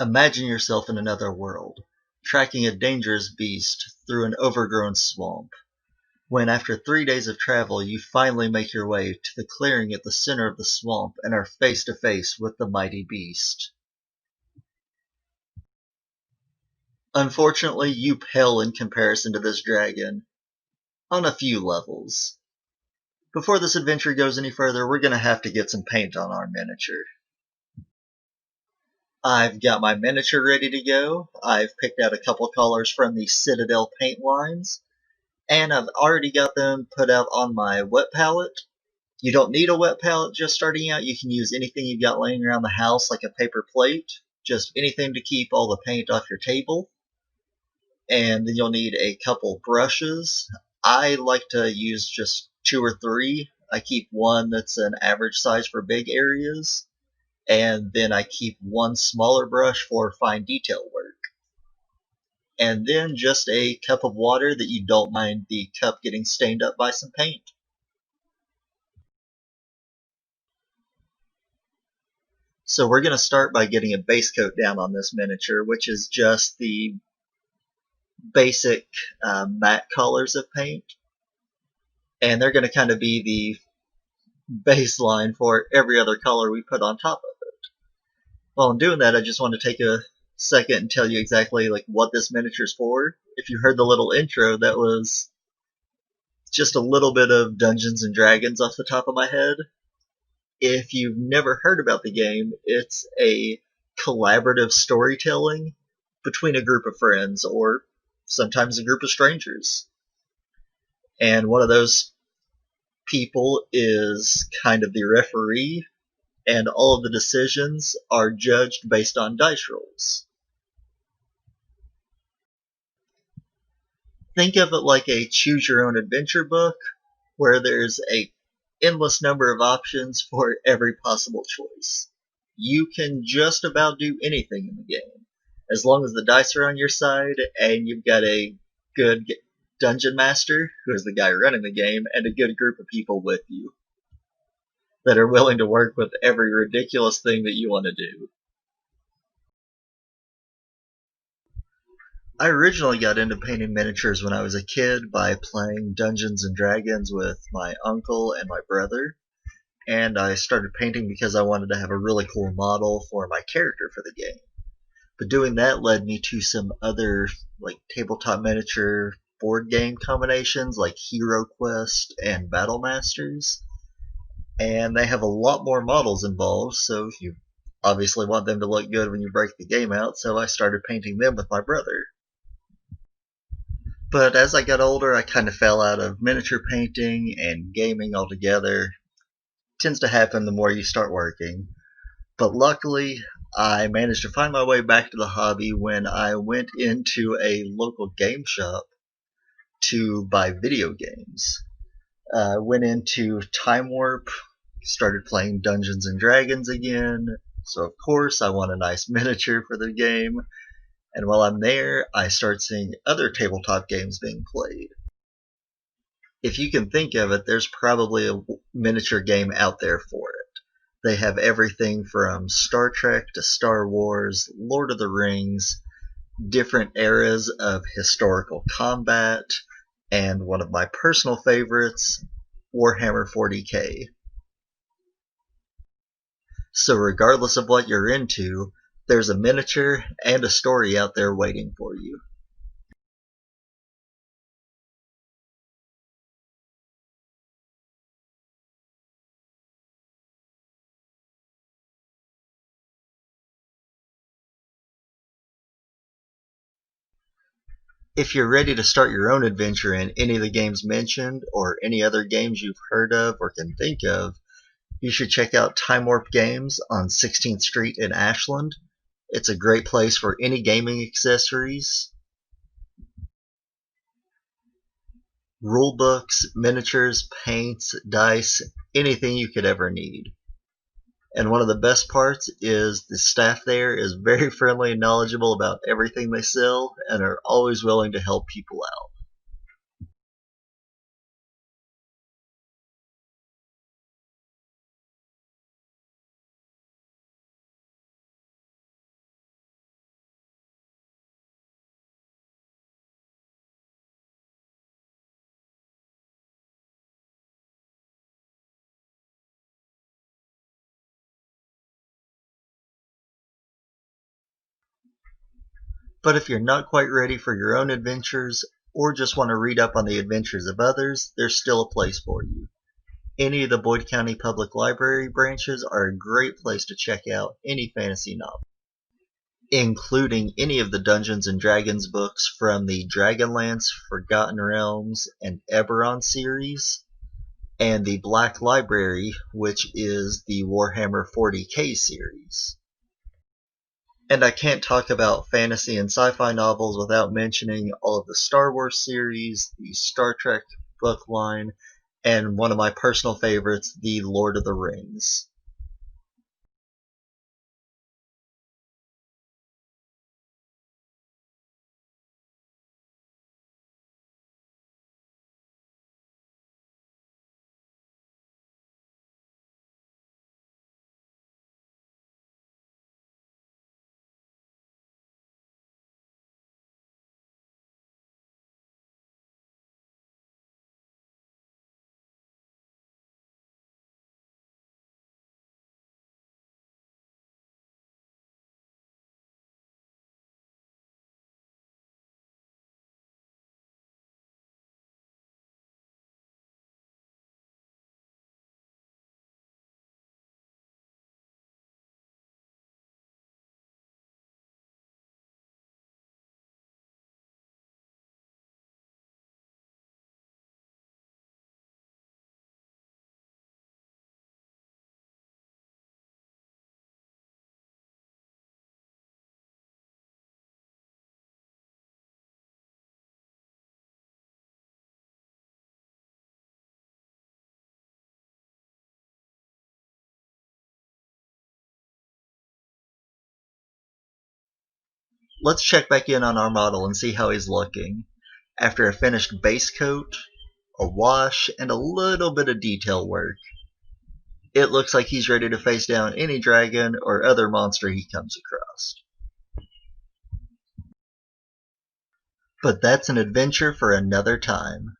Imagine yourself in another world, tracking a dangerous beast through an overgrown swamp, when after 3 days of travel you finally make your way to the clearing at the center of the swamp and are face to face with the mighty beast. Unfortunately, you pale in comparison to this dragon, on a few levels. Before this adventure goes any further, we're going to have to get some paint on our miniature. I've got my miniature ready to go. I've picked out a couple colors from the Citadel paint lines, and I've already got them put out on my wet palette. You don't need a wet palette just starting out. You can use anything you've got laying around the house, like a paper plate, just anything to keep all the paint off your table. And then you'll need a couple brushes. I like to use just 2 or 3. I keep one that's an average size for big areas, and then I keep one smaller brush for fine detail work. And then just a cup of water that you don't mind the cup getting stained up by some paint. So we're going to start by getting a base coat down on this miniature, which is just the basic matte colors of paint. And they're going to kind of be the baseline for every other color we put on top of it. While I'm doing that, I just want to take a second and tell you exactly what this miniature is for. If you heard the little intro, that was just a little bit of Dungeons and Dragons off the top of my head. If you've never heard about the game, it's a collaborative storytelling between a group of friends, or sometimes a group of strangers. And one of those people is kind of the referee, and all of the decisions are judged based on dice rolls. Think of it like a choose-your-own-adventure book, where there's a endless number of options for every possible choice. You can just about do anything in the game, as long as the dice are on your side and you've got a good dungeon master, who is the guy running the game, and a good group of people with you that are willing to work with every ridiculous thing that you want to do. I originally got into painting miniatures when I was a kid by playing Dungeons and Dragons with my uncle and my brother, and I started painting because I wanted to have a really cool model for my character for the game. But doing that led me to some other tabletop miniature board game combinations like Hero Quest and Battle Masters, and they have a lot more models involved, so you obviously want them to look good when you break the game out, so I started painting them with my brother. But as I got older, I kind of fell out of miniature painting and gaming altogether. It tends to happen the more you start working. But luckily, I managed to find my way back to the hobby when I went into a local game shop to buy video games. I went into Time Warp, started playing Dungeons and Dragons again, so of course I want a nice miniature for the game. And while I'm there, I start seeing other tabletop games being played. If you can think of it, there's probably a miniature game out there for it. They have everything from Star Trek to Star Wars, Lord of the Rings, different eras of historical combat, and one of my personal favorites, Warhammer 40k. So regardless of what you're into, there's a miniature and a story out there waiting for you. If you're ready to start your own adventure in any of the games mentioned, or any other games you've heard of or can think of, you should check out Time Warp Games on 16th Street in Ashland. It's a great place for any gaming accessories, rulebooks, miniatures, paints, dice, anything you could ever need. And one of the best parts is the staff there is very friendly and knowledgeable about everything they sell, and are always willing to help people out. But if you're not quite ready for your own adventures, or just want to read up on the adventures of others, there's still a place for you. Any of the Boyd County Public Library branches are a great place to check out any fantasy novel, including any of the Dungeons & Dragons books from the Dragonlance, Forgotten Realms, and Eberron series, and the Black Library, which is the Warhammer 40k series. And I can't talk about fantasy and sci-fi novels without mentioning all of the Star Wars series, the Star Trek book line, and one of my personal favorites, the Lord of the Rings. Let's check back in on our model and see how he's looking. After a finished base coat, a wash, and a little bit of detail work, it looks like he's ready to face down any dragon or other monster he comes across. But that's an adventure for another time.